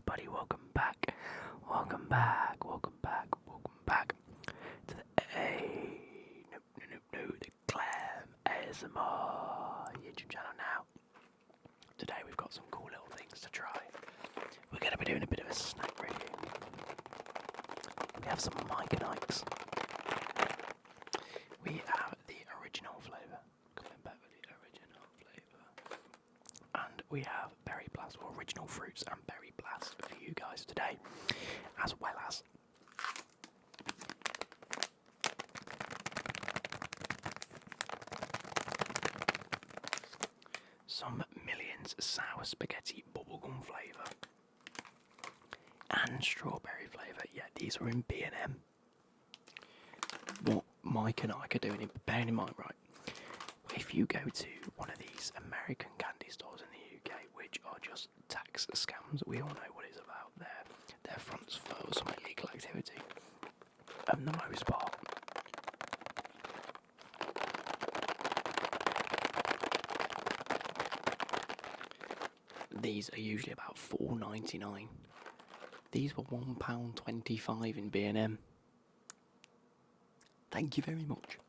everybody, welcome back to the Glam ASMR YouTube channel now. Today we've got some cool little things to try. We're going to be doing a bit of a snack review. We have some Mikits. We have the original flavour, coming back with the original flavour. And we have Berry Blast, or original fruits and Berry Blast for you guys today, as well as some Millions sour spaghetti bubblegum flavour and strawberry flavour. Yeah, these were in B&M. What Mike and I are doing, bearing in mind, right, if you go to one of these American candy stores in the UK, which are just tax scams, we all know what it's about there. Their fronts for some illegal activity, and the most part. These are usually about £4.99. These were £1.25 in B&M. Thank you very much.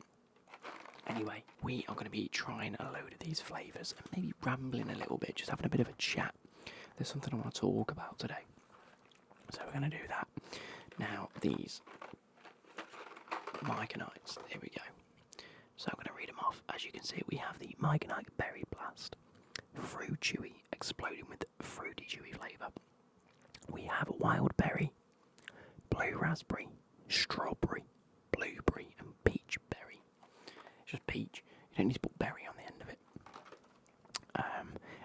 Anyway, we are going to be trying a load of these flavours and maybe rambling a little bit, just having a bit of a chat. There's something I want to talk about today. So we're going to do that. Now, these Mikits, here we go. So I'm going to read them off. As you can see, we have the Mikit Berry Blast, Fruit Chewy, exploding with fruity chewy flavour. We have wild berry, blue raspberry, strawberry, blueberry and peach berry. It's just peach. You don't need to put berry on the end of it.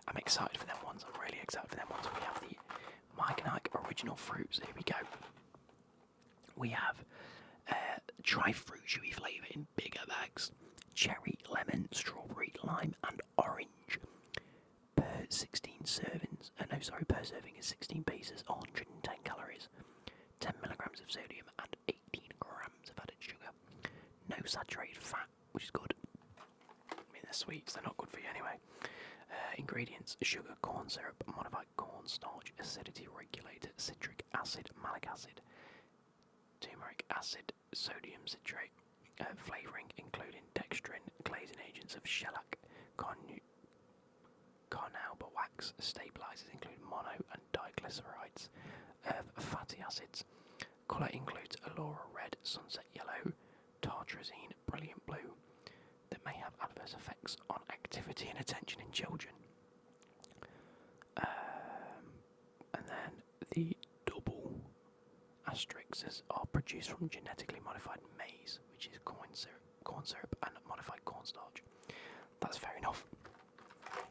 I'm excited for them ones. I'm really excited for them ones. We have the Mikit original fruits. Here we go. We have dry fruit chewy flavour in bigger bags. Cherry, lemon, strawberry, lime and orange. Per 16 servings. Per serving is 16 pieces, 110 calories, 10 milligrams of sodium and 18 grams of added sugar. No saturated fat, which is good. I mean, they're sweets, they're not good for you anyway. Ingredients: sugar, corn syrup, modified cornstarch, acidity regulator, citric acid, malic acid, turmeric acid, sodium citrate. Flavouring including dextrin, glazing agents of shellac, carnauba wax, stabilizers include mono and diglycerides of fatty acids. Colour includes Allura red, sunset yellow, tartrazine, brilliant blue, that may have adverse effects on activity and attention in children. And then the double asterisks are produced from genetically modified maize, which is corn syrup and modified cornstarch. That's fair enough.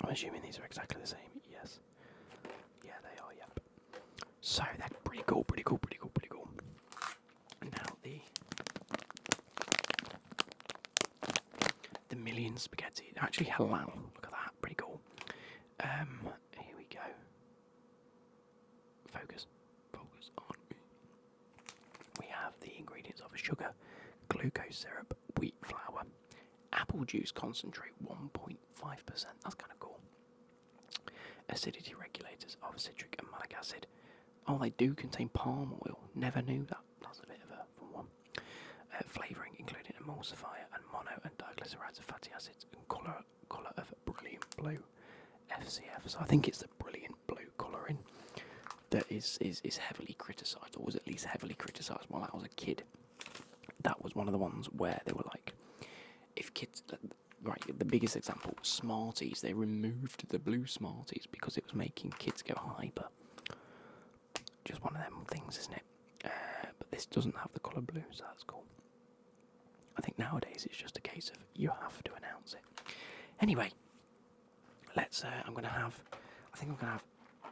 I'm assuming these are exactly the same. Yes. Yeah, they are, yep. So they're pretty cool. Now the Million spaghetti. They're actually halal. Look at that. Pretty cool. Here we go. Focus on me. We have the ingredients of sugar, glucose syrup, wheat flour, apple juice concentrate 1.5%. That's kind of cool. Acidity regulators of citric and malic acid. Oh, they do contain palm oil. Never knew that. That's a bit of a fun one. Flavouring including emulsifier and mono and diglycerides of fatty acids and colour of brilliant blue, FCF. So I think it's the brilliant blue colouring that is heavily criticised, or was at least heavily criticised while I was a kid. That was one of the ones where they were like, if kids, right, the biggest example, Smarties, they removed the blue Smarties because it was making kids go hyper. Just one of them things, isn't it? But this doesn't have the colour blue, so that's cool. I think nowadays it's just a case of you have to announce it. Anyway, let's. I'm gonna have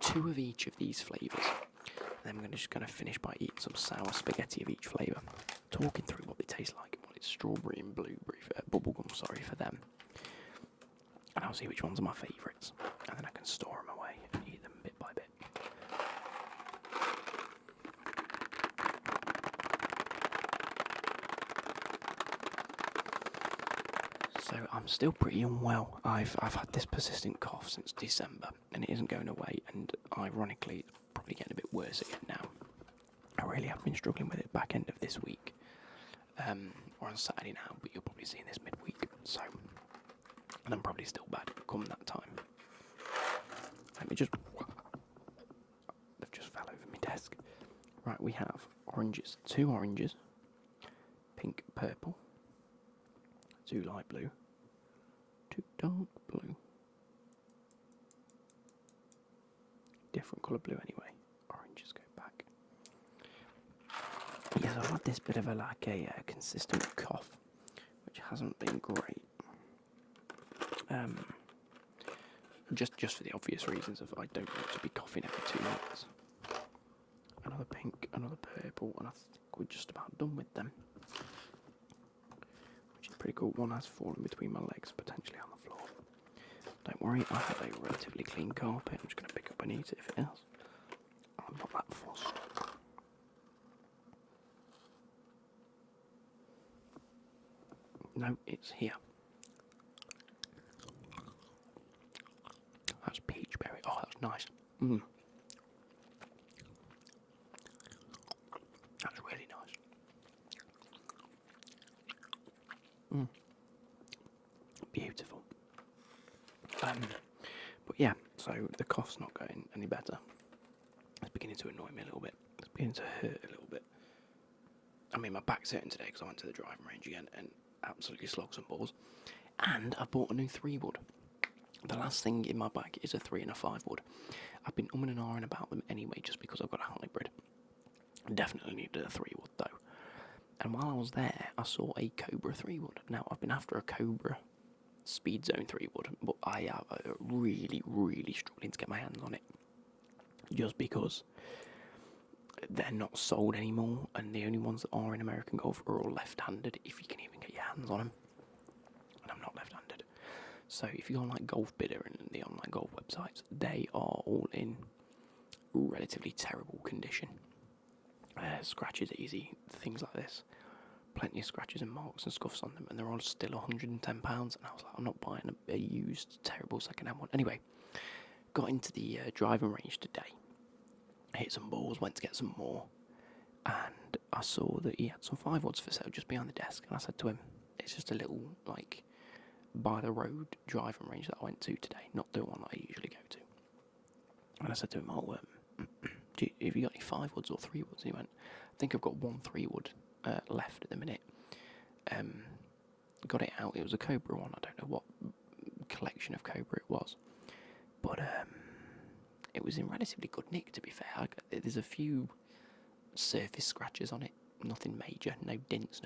2 of each of these flavours. And then I'm just gonna finish by eating some sour spaghetti of each flavour, talking through what they taste like. What it's strawberry and blueberry, bubblegum. Sorry for them. And I'll see which ones are my favourites, and then I can store them away and eat them bit by bit. So I'm still pretty unwell. I've had this persistent cough since December, and it isn't going away. And ironically, it's definitely getting a bit worse again now. I really have been struggling with it back end of this week. Or on Saturday now, but you're probably seeing this midweek. So, and I'm probably still bad come that time. Let me just... They've just fell over my desk. Right, we have oranges. 2 oranges. Pink, purple. 2 light blue. 2 dark blue. Different colour blue anyway. Oranges go back. Yes, I've had this bit of a consistent cough, which hasn't been great. Just for the obvious reasons of I don't want to be coughing every 2 minutes. Another pink, another purple, and I think we're just about done with them. Which is pretty cool. One has fallen between my legs, potentially on the floor. Don't worry, I have a relatively clean carpet. I'm just going to pick up and eat it if it is. I'm not that fussed. No, it's here. That's peach berry. Oh, that's nice. That's really nice. Beautiful. But yeah, so the cough's not going any better. It's beginning to annoy me a little bit. It's beginning to hurt a little bit. I mean, my back's hurting today because I went to the driving range again and absolutely slogged some balls. And I bought a new 3-wood. The last thing in my bag is a 3 and a 5 wood. I've been umming and ahhing about them anyway, just because I've got a hybrid. Definitely needed a 3 wood though. And while I was there, I saw a Cobra 3 wood. Now, I've been after a Cobra Speed Zone 3 wood, but I have really, really struggling to get my hands on it. Just because they're not sold anymore, and the only ones that are in American Golf are all left-handed, if you can even get your hands on them. And I'm not left-handed. So if you go on like Golf Bidder and the online golf websites, they are all in relatively terrible condition. Scratches easy, things like this. Plenty of scratches and marks and scuffs on them, and they're all still £110. And I was like, I'm not buying a used, terrible second-hand one. Anyway, got into the driving range today. Hit some balls, went to get some more, and I saw that he had some 5 woods for sale just behind the desk. And I said to him, it's just a little, like, by the road driving range that I went to today, not the one that I usually go to. And I said to him, have you got any 5 woods or 3 woods? And he went, I think I've got 1 3-wood left at the minute. Got it out, it was a Cobra one, I don't know what collection of Cobra it was. But it was in relatively good nick, to be fair. There's a few surface scratches on it, nothing major, no dents,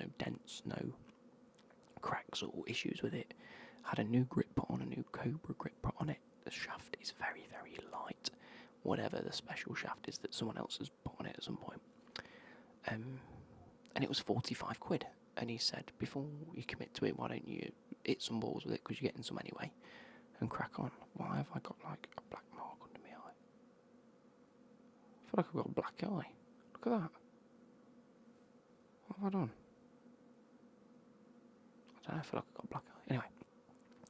no cracks or issues with it. Had a new grip put on, a new Cobra grip put on it. The shaft is very, very light, whatever the special shaft is that someone else has put on it at some point. And it was 45 quid. And he said, before you commit to it, why don't you hit some balls with it, because you're getting some anyway, and crack on. Why have I got like a black mark under my eye? I feel like I've got a black eye. Look at that. What have I done? I don't know, I feel like I've got a black eye. Anyway,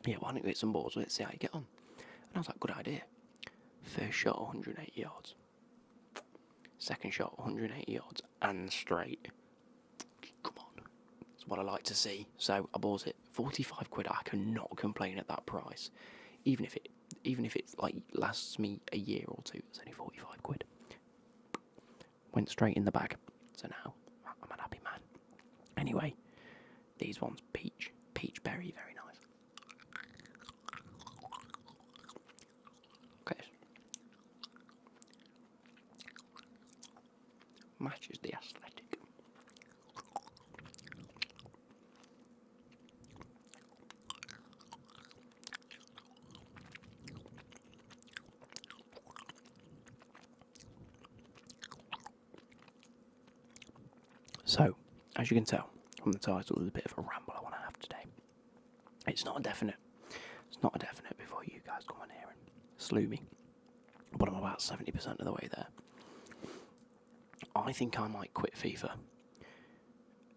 yeah, why don't you hit some balls with it, see how you get on? And I was like, good idea. First shot, 180 yards. Second shot, 180 yards, and straight. Come on. That's what I like to see. So I bought it. 45 quid, I cannot complain at that price. Even if it like lasts me a year or two, it's only 45 quid. Went straight in the bag. So now, I'm a happy man. Anyway, these ones, peach berry, very nice. Okay. Matches the aesthetic. So, as you can tell from the title, there's a bit of a ramble I want to have today. It's not a definite before you guys come on here and slew me, but I'm about 70% of the way there. I think I might quit FIFA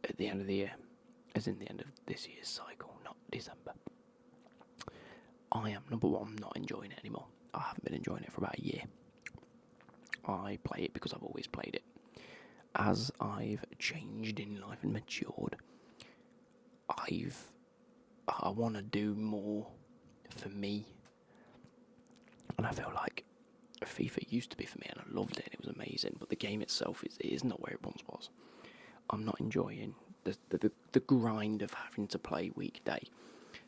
at the end of the year, as in the end of this year's cycle, not December. I am, number one, not enjoying it anymore. I haven't been enjoying it for about a year. I play it because I've always played it. As I've changed in life and matured, I want to do more for me, and I feel like FIFA used to be for me, and I loved it, and it was amazing. But the game itself is not where it once was. I'm not enjoying the grind of having to play weekday,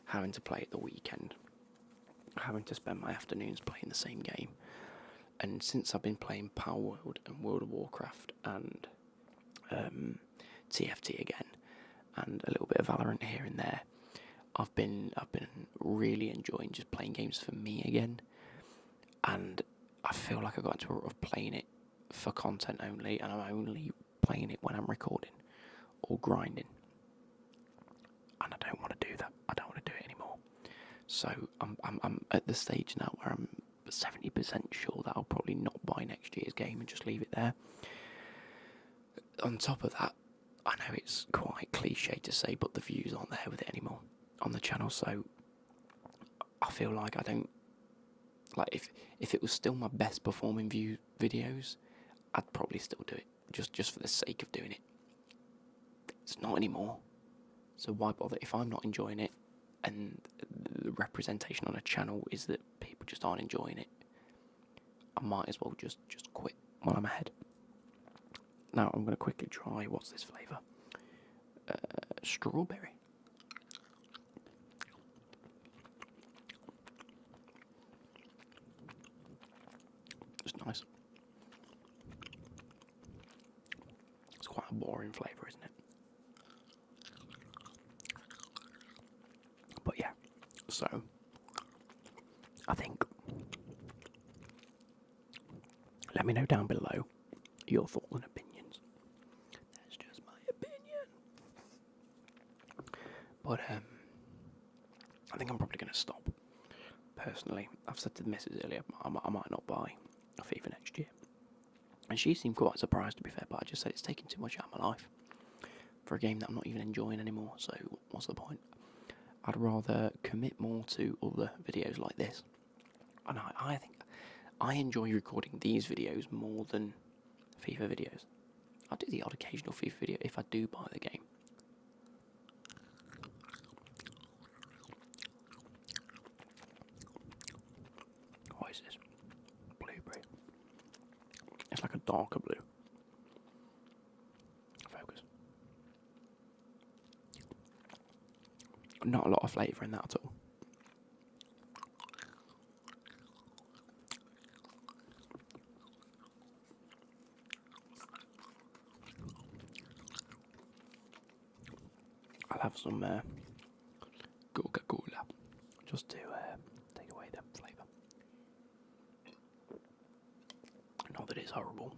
having to play at the weekend, having to spend my afternoons playing the same game. And since I've been playing Power World and World of Warcraft and TFT again, and a little bit of Valorant here and there, I've been really enjoying just playing games for me again. And I feel like I got into a rut of playing it for content only, and I'm only playing it when I'm recording or grinding. And I don't want to do that. I don't want to do it anymore. So I'm at the stage now where I'm 70% sure that I'll probably not buy next year's game and just leave it there. On top of that, I know it's quite cliche to say, but the views aren't there with it anymore on the channel, so I feel like I don't... Like, if it was still my best performing videos, I'd probably still do it, just for the sake of doing it. It's not anymore, so why bother if I'm not enjoying it, and the representation on a channel is that people just aren't enjoying it? I might as well just quit while I'm ahead. Now I'm going to quickly try, what's this flavour? Strawberry. It's nice. It's quite a boring flavour, isn't it? But yeah, so I think, let me know down below your thoughts and opinions. That's just my opinion. But I think I'm probably going to stop. Personally, I've said to the missus earlier, I might not buy a FIFA next year. And she seemed quite surprised, to be fair, but I just said it's taking too much out of my life for a game that I'm not even enjoying anymore, so what's the point? I'd rather commit more to other videos like this. And I think I enjoy recording these videos more than FIFA videos. I'll do the odd occasional FIFA video if I do buy the game. What is this? Blueberry. It's like a darker blue. Focus. Not a lot of flavour in that at all. I'll have some Coca-Cola just to take away the flavour. Not that it's horrible,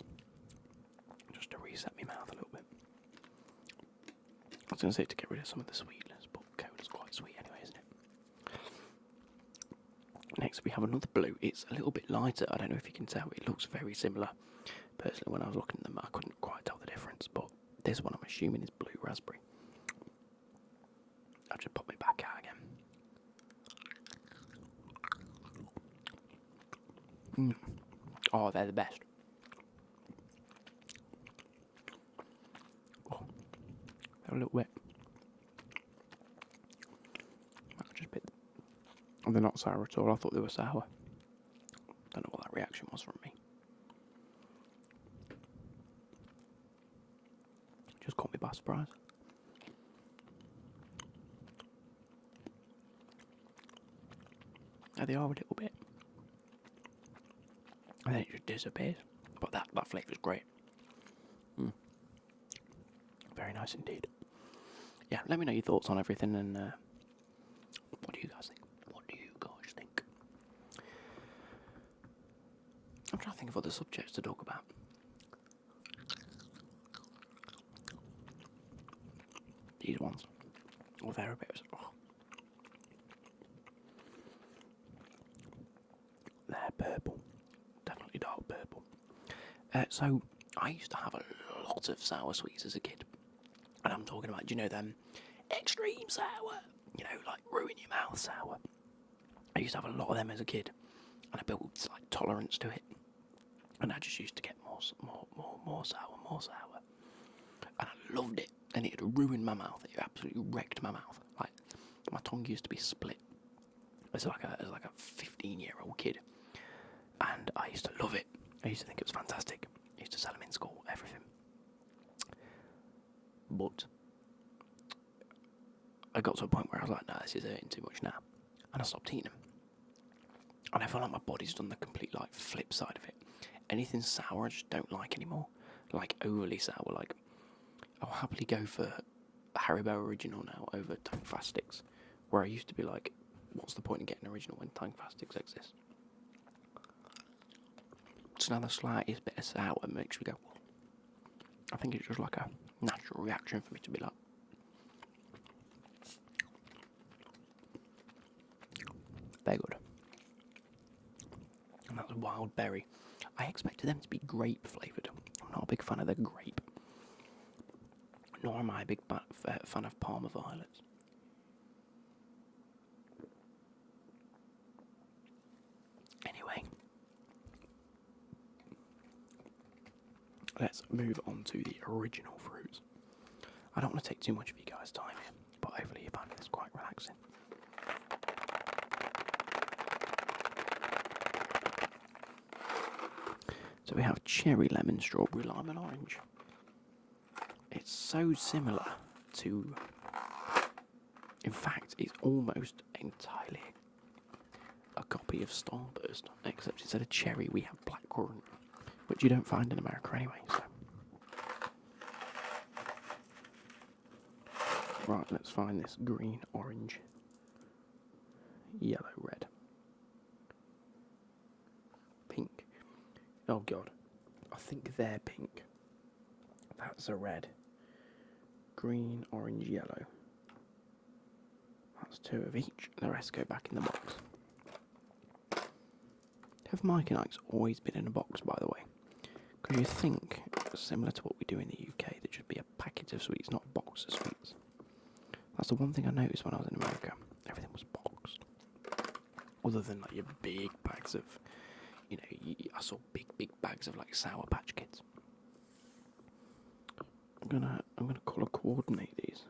just to reset my mouth a little bit. I was going to say to get rid of some of the sweetness, but cola's quite sweet anyway, isn't it? Next we have another blue. It's a little bit lighter. I don't know if you can tell. It looks very similar. Personally, when I was looking at them, I couldn't quite tell the difference, but this one I'm assuming is blue raspberry. I'll just pop it back out again. Oh, they're the best. Oh, they're a little bit. Just a bit. Oh, they're not sour at all. I thought they were sour. Don't know what that reaction was from me. Just caught me by surprise. Yeah, they are a little bit. And then it just disappears. But that flavour is great. Very nice indeed. Yeah, let me know your thoughts on everything, and what do you guys think? What do you guys think? I'm trying to think of other subjects to talk about. These ones. Oh, they're a bit... Oh. They're purple. Definitely dark purple. So, I used to have a lot of sour sweets as a kid. And I'm talking about, do you know them extreme sour? You know, like ruin your mouth sour. I used to have a lot of them as a kid. And I built like tolerance to it. and I just used to get more sour, and I loved it. And it had ruined my mouth. It absolutely wrecked my mouth. Like my tongue used to be split as like a 15-year-old kid, and I used to love it. I used to think it was fantastic. I used to sell them in school, everything. But I got to a point where I was like, no, this is eating too much now, and I stopped eating them. And I feel like my body's done the complete like flip side of it. Anything sour, I just don't like anymore. Like overly sour. Like I'll happily go for Haribo Original now over Tang Fast Sticks, where I used to be like, what's the point in getting original when Tang Fast Sticks exist? So now the slightest bit of sour makes me go, whoa. I think it's just like a natural reaction for me to be like, they're good. And that's wild berry. I expected them to be grape flavoured. I'm not a big fan of the grape. Nor am I a big fan of Parma violets. Anyway, let's move on to the original fruits. I don't want to take too much of you guys' time here, but hopefully you find this quite relaxing. So we have cherry, lemon, strawberry, lime and orange. It's so similar to... In fact, it's almost entirely a copy of Starburst, except instead of cherry we have blackcurrant, which you don't find in America anyway, so... Right, let's find this green, orange, yellow, red. Pink. Oh god. I think they're pink. That's a red. Green, orange, yellow. That's two of each. The rest go back in the box. Have Mike and Ike's always been in a box, by the way? Because you think, similar to what we do in the UK, there should be a packet of sweets, not a box of sweets. That's the one thing I noticed when I was in America. Everything was boxed. Other than like your big bags of, you know, I saw big bags of like Sour Patch Kids. I'm gonna colour coordinate these.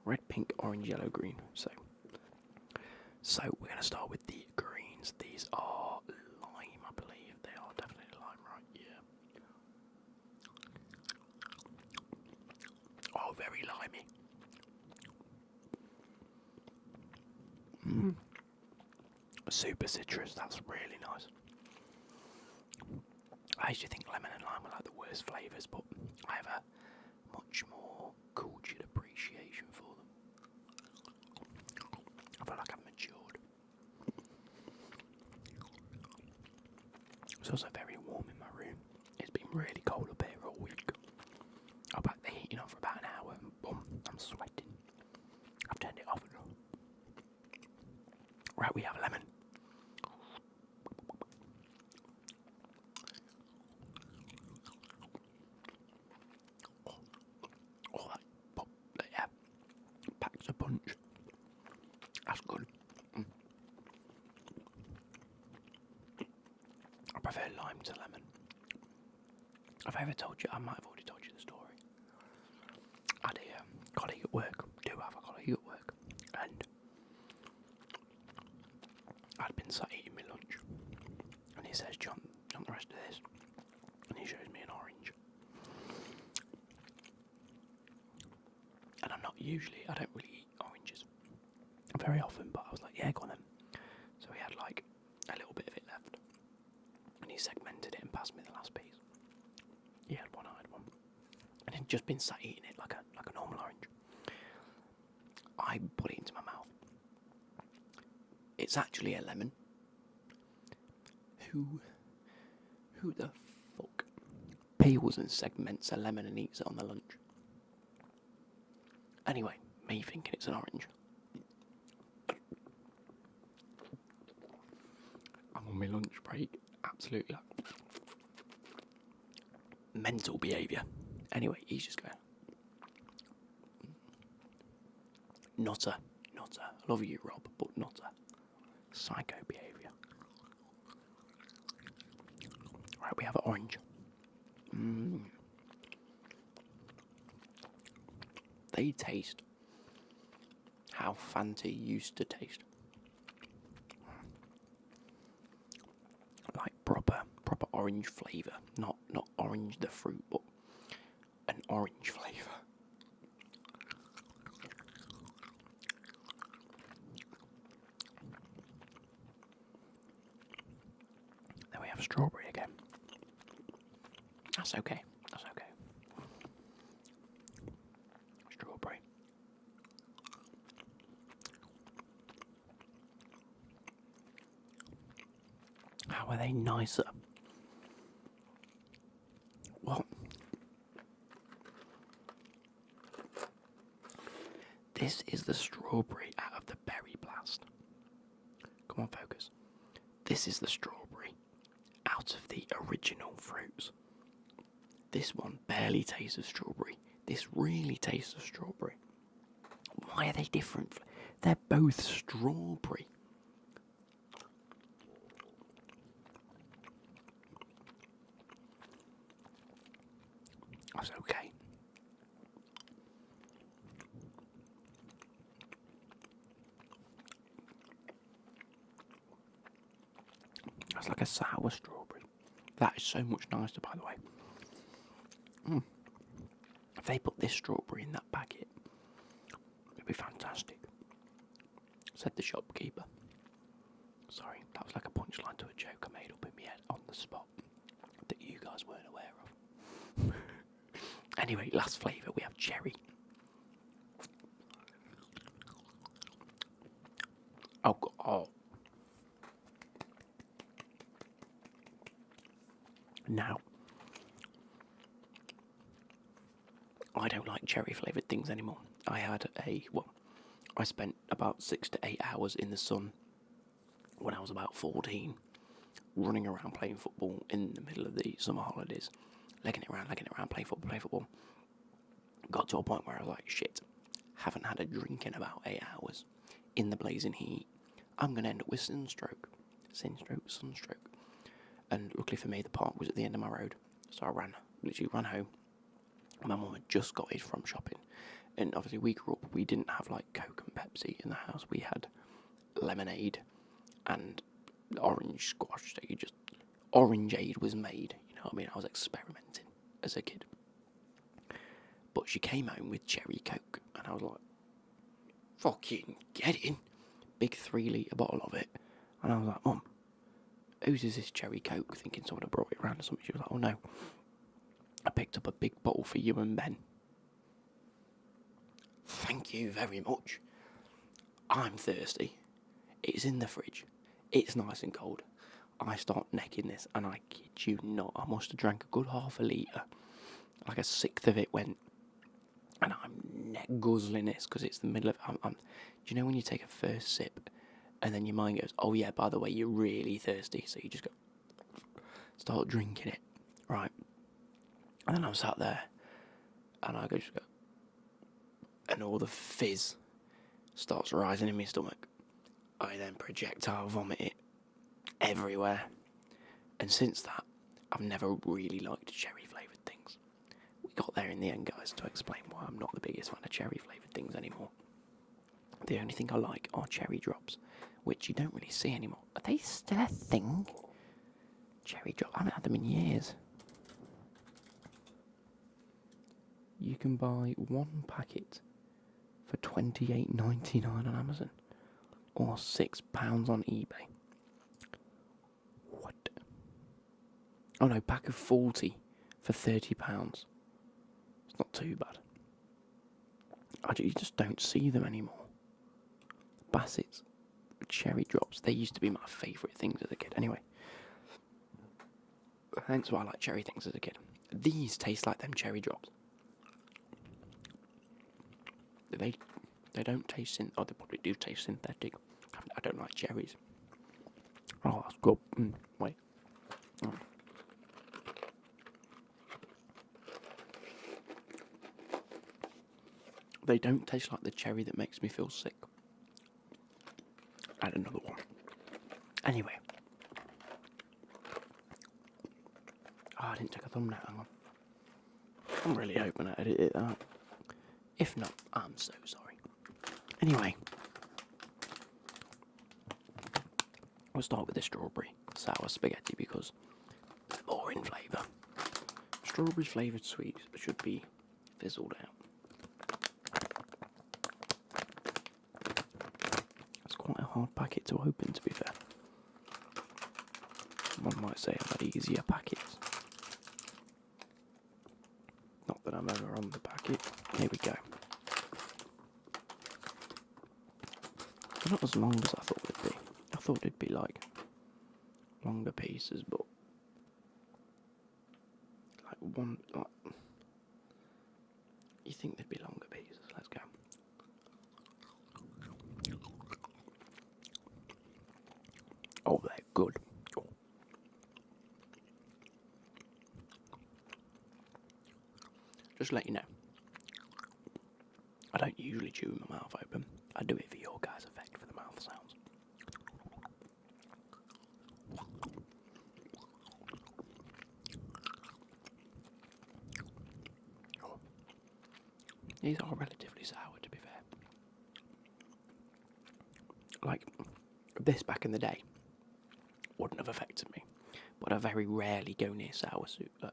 Red, pink, orange, yellow, green. So we're gonna start with the greens. These are lime, I believe. They are definitely lime, right? Yeah. Oh, very limey. Super citrus. That's really nice. I used to think lemon and lime were like the worst flavours, but I have a much more cultured appreciation for them. I feel like I've matured. It's also very warm in my room. It's been really cold up here all week. I've back the heating on for about an hour and boom, I'm sweating. I've turned it off now. Right, we have lemon. Packs a punch. That's good. I prefer lime to lemon. Have I ever told you? I might have already told you the story. I had a colleague at work. Do have a colleague at work, and I'd been sat eating my lunch, and he says, "John, the rest of this," and he shows me an orange. And I don't really eat oranges very often, but I was like, yeah, go on then. So he had like a little bit of it left, and he segmented it and passed me the last piece. He had one, I had one, and he'd just been sat eating it like a normal orange. I put it into my mouth. It's actually a lemon. Who the fuck peels and segments a lemon and eats it on the lunch? Anyway, me thinking it's an orange. I'm on my lunch break, absolutely mental behaviour. Anyway, he's just going, nutter. I love you, Rob, but nutter. Psycho behaviour. Orange. They taste how Fanta used to taste. Like proper orange flavour. Not orange the fruit, but an orange flavour. Then we have strawberry again. That's okay. Strawberry. How are they nicer? What? This is the strawberry out of the berry blast. Come on, focus. This is the strawberry out of the original fruits. This one barely tastes of strawberry. This really tastes of strawberry. Why are they different? They're both strawberry. That's okay. That's like a sour strawberry. That is so much nicer, by the way. If they put this strawberry in that packet, it'd be fantastic. Said the shopkeeper. Sorry, that was like a punchline to a joke I made up in my head on the spot that you guys weren't aware of. Anyway, last flavour, we have cherry. Oh. Now, I don't like cherry flavoured things anymore. I spent about 6 to 8 hours in the sun when I was about 14, running around playing football in the middle of the summer holidays, legging it around, playing football. Got to a point where I was like, shit, haven't had a drink in about 8 hours in the blazing heat. I'm going to end up with sunstroke. And luckily for me, the park was at the end of my road, so I literally ran home. My mum had just got it from shopping, and obviously we grew up, we didn't have like Coke and Pepsi in the house. We had lemonade and orange squash, so orangeade was made, you know what I mean? I was experimenting as a kid. But she came home with cherry Coke, and I was like, fucking get in. Big 3 litre bottle of it. And I was like, Mum, whose is this cherry Coke? Thinking someone had brought it around or something. She was like, oh no. I picked up a big bottle for you and Ben. Thank you very much. I'm thirsty. It's in the fridge. It's nice and cold. I start necking this, and I kid you not, I must have drank a good half a litre. Like a sixth of it went. And I'm neck guzzling this because it's the middle of. Do you know when you take a first sip, and then your mind goes, "Oh yeah, by the way, you're really thirsty," so you just go, start drinking it, right? And then I'm sat there, and I just go, and all the fizz starts rising in my stomach. I then projectile vomit it everywhere, and since that, I've never really liked cherry flavoured things. We got there in the end, guys, to explain why I'm not the biggest fan of cherry flavoured things anymore. The only thing I like are cherry drops, which you don't really see anymore. Are they still a thing? Cherry drops, I haven't had them in years. You can buy one packet for $28.99 on Amazon, or £6 on eBay. What? Oh no, pack of 40 for £30. It's not too bad. You just don't see them anymore. Bassett's, cherry drops, they used to be my favourite things as a kid. Anyway, hence why I like cherry things as a kid. These taste like them cherry drops. They don't taste they probably do taste synthetic. I don't like cherries. Oh, that's good. Wait. Oh. They don't taste like the cherry that makes me feel sick. Add another one. Anyway. Oh, I didn't take a thumbnail. Hang on. I'm really hoping I edited that. If not, I'm so sorry. Anyway, we'll start with the strawberry sour spaghetti because they're more in flavour. Strawberry flavoured sweets should be fizzled out. It's quite a hard packet to open, to be fair. One might say I've had easier packets. Not that I'm ever on the packet. Here we go. They're not as long as I thought they'd be. I thought they'd be like longer pieces, but like one. Like, you think they'd be longer pieces? Let's go. Oh, they're good. Oh. Just to let you know, I don't usually chew my mouth open. I do it for your guys' effect for the mouth sounds. Oh. These are relatively sour, to be fair. Like, this back in the day wouldn't have affected me, but I very rarely go near sour soup.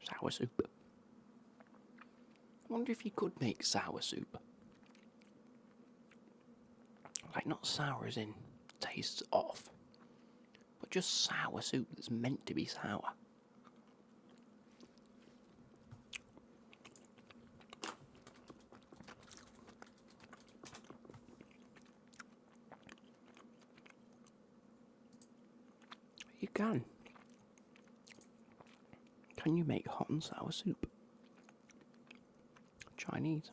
Sour soup. I wonder if you could make sour soup. Like, not sour as in tastes off, but just sour soup that's meant to be sour. You can. Can you make hot and sour soup? Chinese.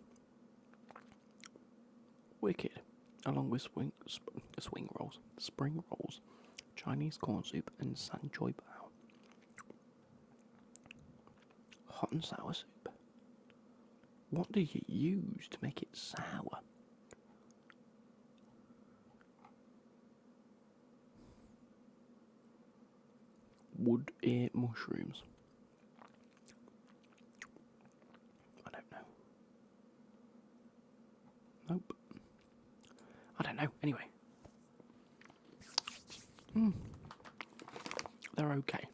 Wicked. Along with spring rolls, Chinese corn soup, and san choy bao. Hot and sour soup. What do you use to make it sour? Wood ear mushrooms. I don't know. Nope. I don't know. Anyway. They're okay.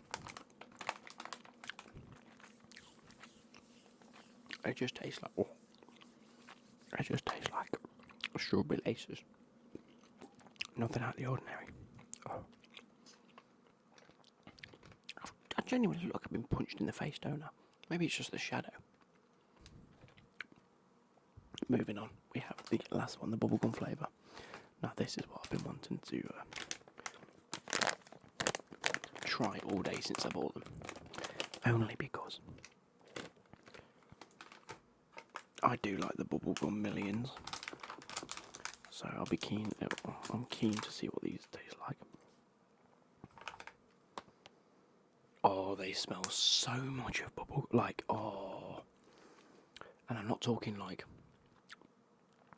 They just taste like... Oh. They just taste like strawberry laces. Nothing out of the ordinary. Oh. I genuinely look like I've been punched in the face, don't I? Maybe it's just the shadow. Moving on, we have the last one, the bubblegum flavour. Now this is what I've been wanting to try all day since I bought them. Only because I do like the bubblegum millions. So I'll be keen, I'm keen to see what these taste like. Oh, they smell so much of bubble, like, oh. And I'm not talking like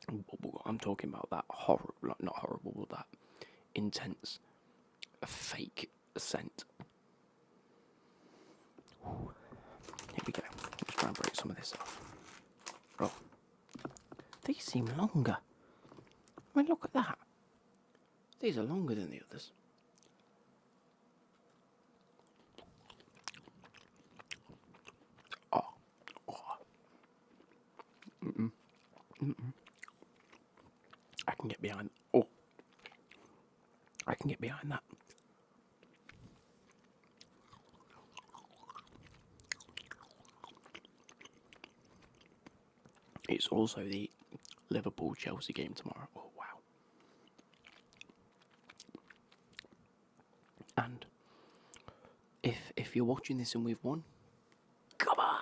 bubblegum, I'm talking about that horrible, like, not horrible, but that intense, fake scent. Ooh. Here we go, let's try and break some of this off. Oh, these seem longer. I mean, look at that. These are longer than the others. Oh. I can get behind. Oh, I can get behind that. It's also the Liverpool-Chelsea game tomorrow. Oh, wow. And if you're watching this and we've won, come on.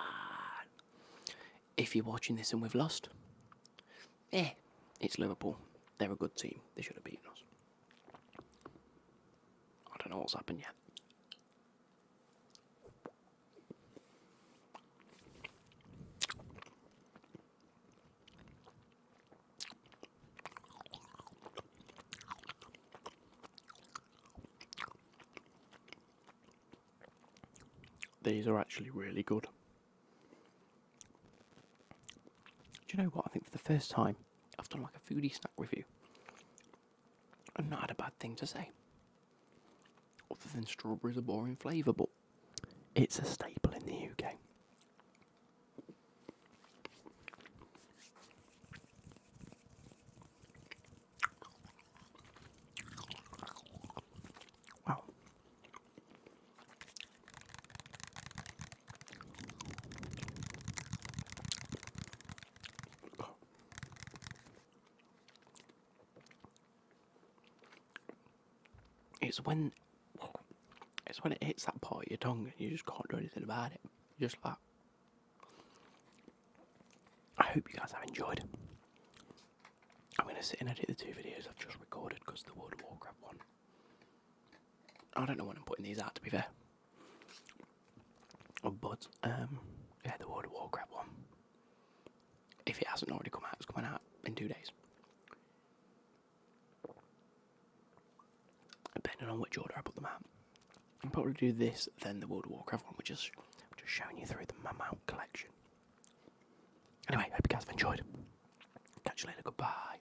If you're watching this and we've lost, it's Liverpool. They're a good team. They should have beaten us. I don't know what's happened yet. These are actually really good. Do you know what? I think for the first time I've done like a foodie snack review and not had a bad thing to say. Other than strawberries are boring flavour, but it's a staple in the UK. Wow. It's when it hits that part of your tongue and you just can't do anything about it. Just like that. I hope you guys have enjoyed. I'm going to sit and edit the 2 videos I've just recorded because the World of Warcraft one. I don't know when I'm putting these out, to be fair. But, yeah, the World of Warcraft one. If it hasn't already come out, it's coming out in 2 days. Depending on which order I put them out. I'll probably do this, then the World of Warcraft one, which is just showing you through the Mammoth collection. Anyway, hope you guys have enjoyed. Catch you later, goodbye.